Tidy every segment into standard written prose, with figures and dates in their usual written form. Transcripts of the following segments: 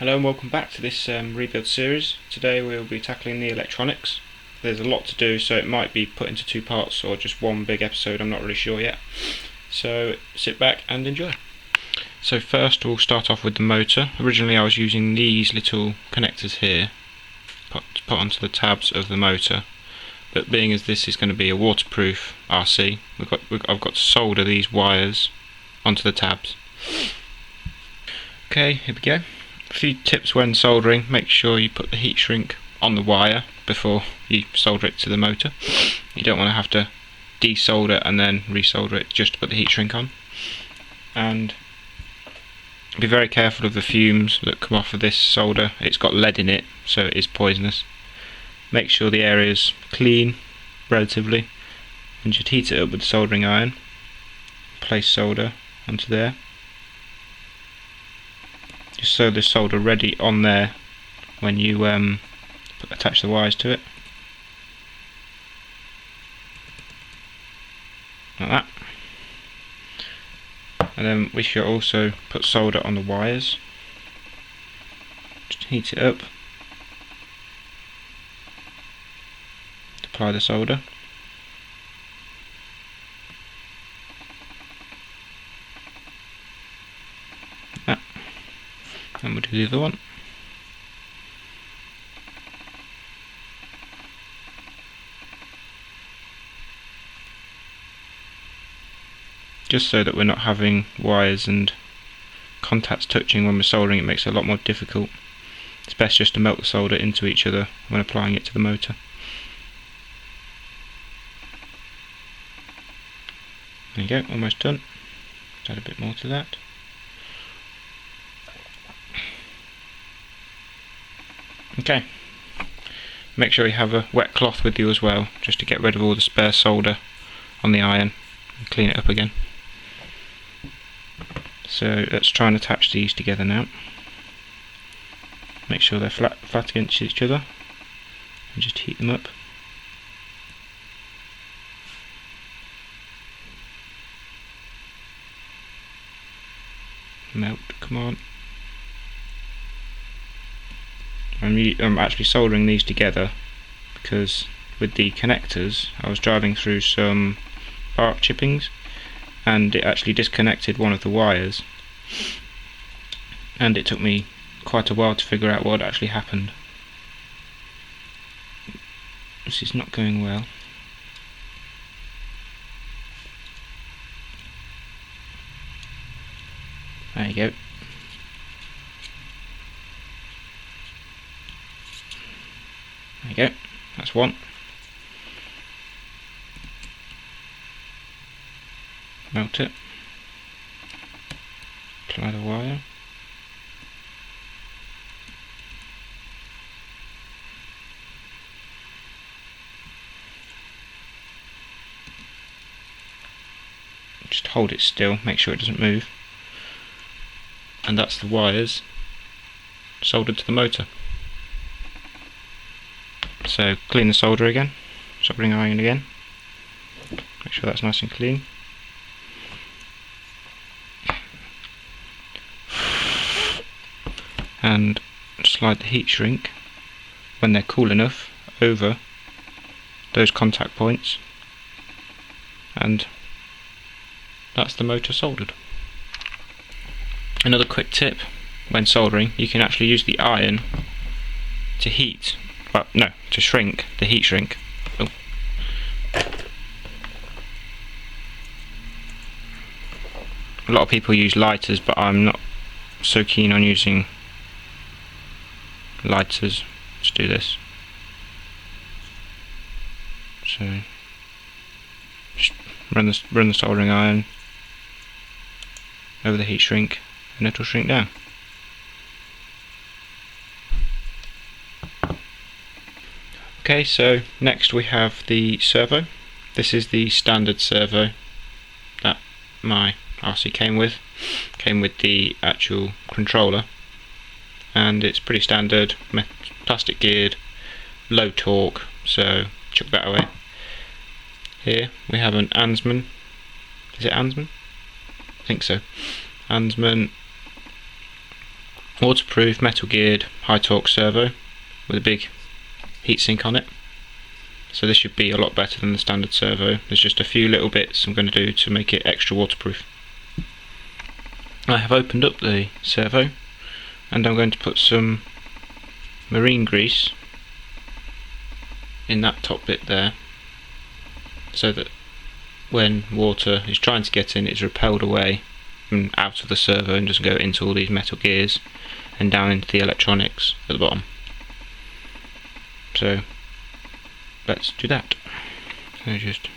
Hello and welcome back to this rebuild series. Today we'll be tackling the electronics. There's a lot to do, so it might be put into two parts or just one big episode, I'm not really sure yet. So sit back and enjoy. So first we'll start off with the motor. Originally I was using these little connectors here to put onto the tabs of the motor, but being as this is going to be a waterproof RC, I've got to solder these wires onto the tabs. Okay, here we go. A few tips when soldering: make sure you put the heat shrink on the wire before you solder it to the motor. You don't want to have to desolder and then resolder it just to put the heat shrink on. And be very careful of the fumes that come off of this solder. It's got lead in it, so it is poisonous. Make sure the area is clean, relatively, and just heat it up with the soldering iron. Place solder onto there. Just so the solder ready on there when you attach the wires to it, like that. And then we should also put solder on the wires. Just heat it up, apply the solder. And we'll do the other one. Just so that we're not having wires and contacts touching when we're soldering, it makes it a lot more difficult. It's best just to melt the solder into each other when applying it to the motor. There you go, almost done. Let's add a bit more to that. Okay, make sure you have a wet cloth with you as well, just to get rid of all the spare solder on the iron and clean it up again. So let's try and attach these together now. Make sure they're flat against each other and just heat them up. Melt, come on. I'm actually soldering these together because with the connectors I was driving through some bark chippings and it actually disconnected one of the wires, and it took me quite a while to figure out what actually happened. This is not going well. There you go. There you go, that's one. Melt it. Apply the wire. Just hold it still, make sure it doesn't move. And that's the wires soldered to the motor. So clean the solder again, soldering iron again, make sure that's nice and clean. And slide the heat shrink, when they're cool enough, over those contact points, and that's the motor soldered. Another quick tip when soldering: you can actually use the iron to heat, to shrink the heat shrink. Oh. A lot of people use lighters, but I'm not so keen on using lighters to do this. So just run the soldering iron over the heat shrink and it'll shrink down. Okay, so next we have the servo. This is the standard servo that my RC came with. Came with the actual controller, and it's pretty standard, plastic geared, low torque, so chuck that away. Here we have an Ansman. Is it Ansman? I think so. Ansman waterproof metal geared high torque servo with a big heatsink on it. So this should be a lot better than the standard servo. There's just a few little bits I'm going to do to make it extra waterproof. I have opened up the servo and I'm going to put some marine grease in that top bit there, so that when water is trying to get in, it's repelled away and out of the servo and doesn't go into all these metal gears and down into the electronics at the bottom. So let's do that. So just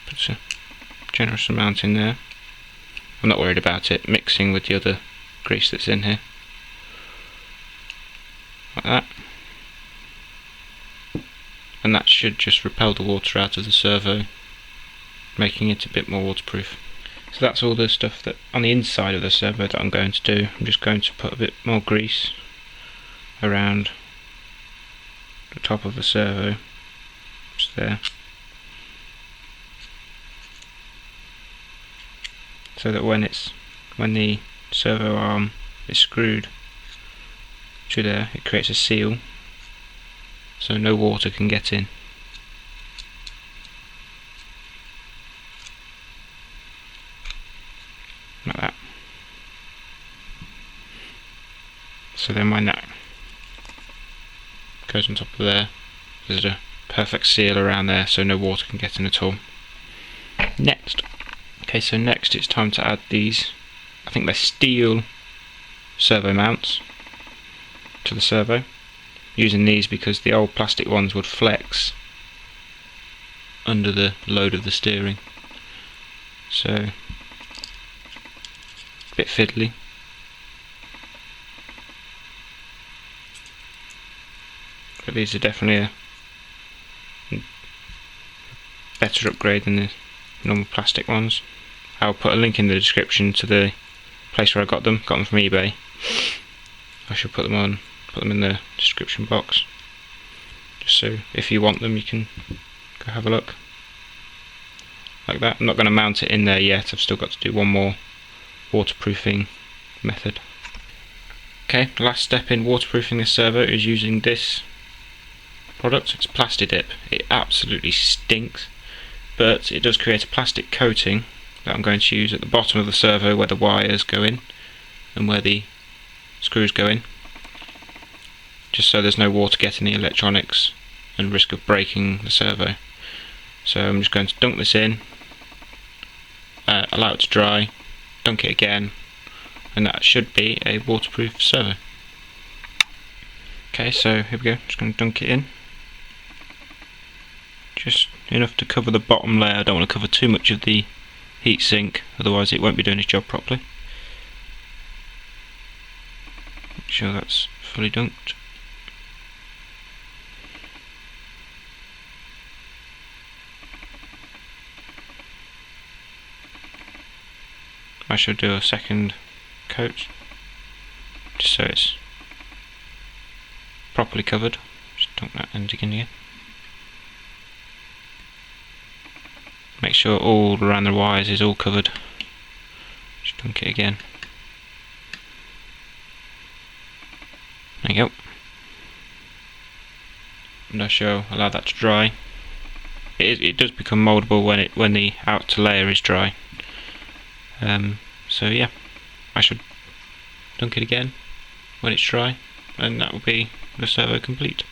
put a generous amount in there. I'm not worried about it mixing with the other grease that's in here. Like that. And that should just repel the water out of the servo, making it a bit more waterproof. So that's all the stuff that on the inside of the servo that I'm going to do. I'm just going to put a bit more grease around the top of the servo, just there, so that when the servo arm is screwed to there, it creates a seal, so no water can get in. Like that. So then when that goes on top of there, there's a perfect seal around there so no water can get in at all. Next it's time to add these, I think they're steel servo mounts to the servo. Using these because the old plastic ones would flex under the load of the steering, so a bit fiddly. But these are definitely a better upgrade than the normal plastic ones. I'll put a link in the description to the place where I got them from eBay. I should put them in the description box, just so if you want them you can go have a look. Like that. I'm not going to mount it in there yet, I've still got to do one more waterproofing method. Okay, the last step in waterproofing this servo is using this product. It's Plastidip. It absolutely stinks, but it does create a plastic coating that I'm going to use at the bottom of the servo where the wires go in and where the screws go in, just so there's no water getting the electronics and risk of breaking the servo. So I'm just going to dunk this in, allow it to dry, dunk it again, and that should be a waterproof servo. Okay, so here we go, just going to dunk it in. Just enough to cover the bottom layer. I don't want to cover too much of the heatsink, otherwise it won't be doing its job properly. Make sure that's fully dunked. I should do a second coat, just so it's properly covered. Just dunk that end again. Make sure all around the wires is all covered. Just dunk it again. There you go. And I shall allow that to dry. It does become mouldable when the outer layer is dry. So yeah, I should dunk it again when it's dry, and that will be the servo complete.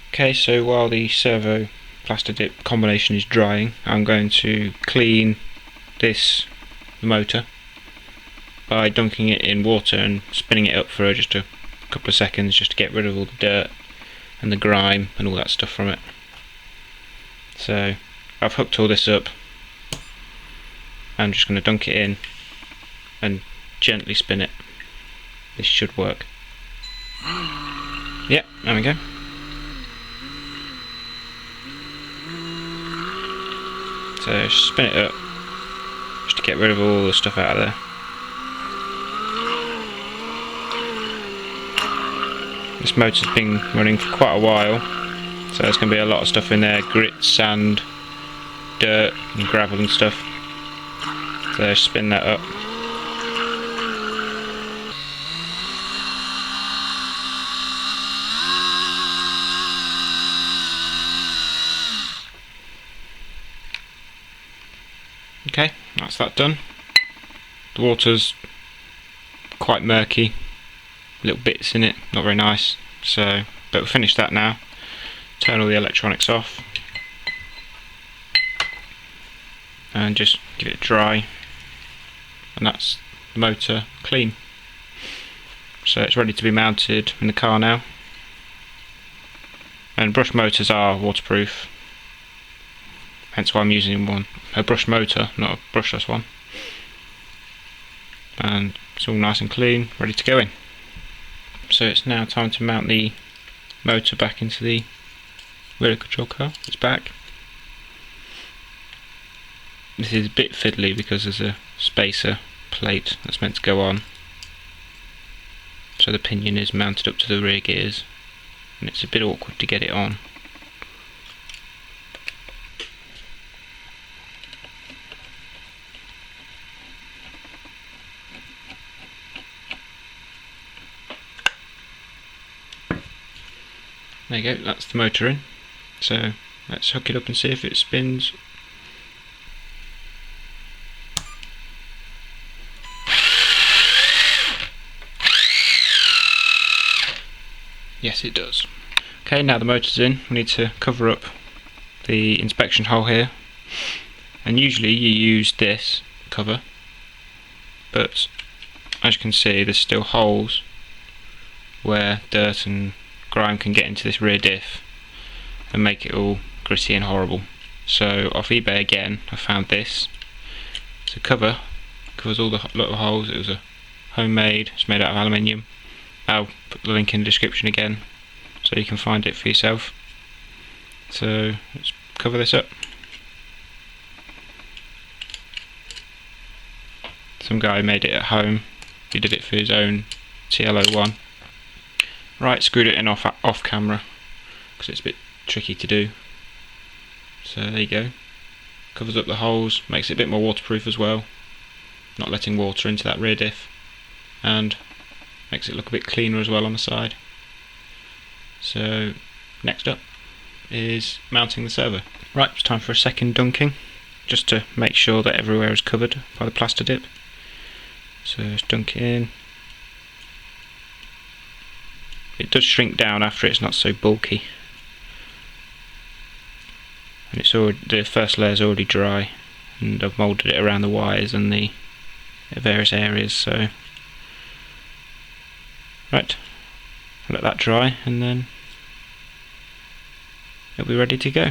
Okay, so while the servo Plastidip combination is drying, I'm going to clean the motor by dunking it in water and spinning it up for just a couple of seconds, just to get rid of all the dirt and the grime and all that stuff from it. So I've hooked all this up. I'm just going to dunk it in and gently spin it. This should work. Yep, there we go. So spin it up just to get rid of all the stuff out of there. This motor's been running for quite a while, so there's going to be a lot of stuff in there, grit, sand, dirt and gravel and stuff. So spin that up. Okay, that's that done. The water's quite murky, little bits in it, not very nice. So, but we'll finish that now. Turn all the electronics off and just give it dry, and that's the motor clean. So it's ready to be mounted in the car now. And brush motors are waterproof, hence why I'm using a brush motor, not a brushless one. And it's all nice and clean, ready to go in. So it's now time to mount the motor back into the wheel control car. It's back. This is a bit fiddly because there's a spacer plate that's meant to go on, so the pinion is mounted up to the rear gears, and it's a bit awkward to get it on. There you go, that's the motor in. So let's hook it up and see if it spins. Yes, it does. Okay, now the motor's in, we need to cover up the inspection hole here. And usually you use this cover, but as you can see there's still holes where dirt and grime can get into this rear diff and make it all gritty and horrible. So off eBay again I found this. It's a cover, covers all the little holes. It was a homemade, it's made out of aluminium. I'll put the link in the description again so you can find it for yourself. So let's cover this up. Some guy made it at home, he did it for his own TL01. Right, screwed it in off camera because it's a bit tricky to do. So there you go, covers up the holes, makes it a bit more waterproof as well, not letting water into that rear diff, and makes it look a bit cleaner as well on the side. So next up is mounting the servo. Right, it's time for a second dunking, just to make sure that everywhere is covered by the plaster dip. So just dunk it in. It does shrink down after, it's not so bulky. And it's already, the first layer is already dry, and I've moulded it around the wires and the various areas. So right, let that dry and then it'll be ready to go.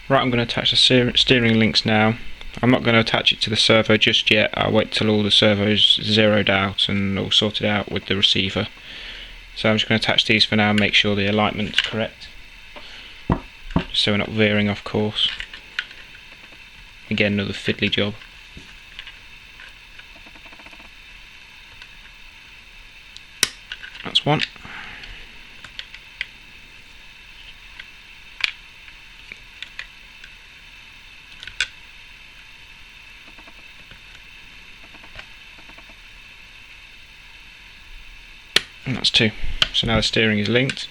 Right, I'm going to attach the steering links now. I'm not going to attach it to the servo just yet. I'll wait till all the servos zeroed out and all sorted out with the receiver. So I'm just going to attach these for now and make sure the alignment's correct, just so we're not veering off course. Again, another fiddly job. That's one. And that's two. So now the steering is linked,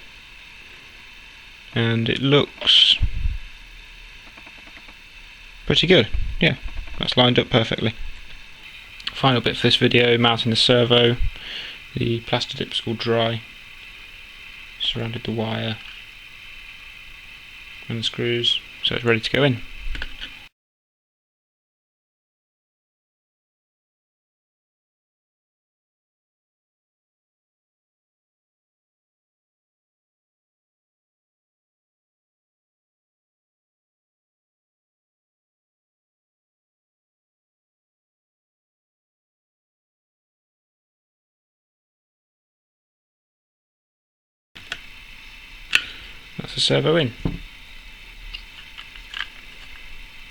and it looks pretty good. Yeah, that's lined up perfectly. Final bit for this video, mounting the servo. The plaster dip's all dry, surrounded the wire and the screws, so it's ready to go in. That's the servo in.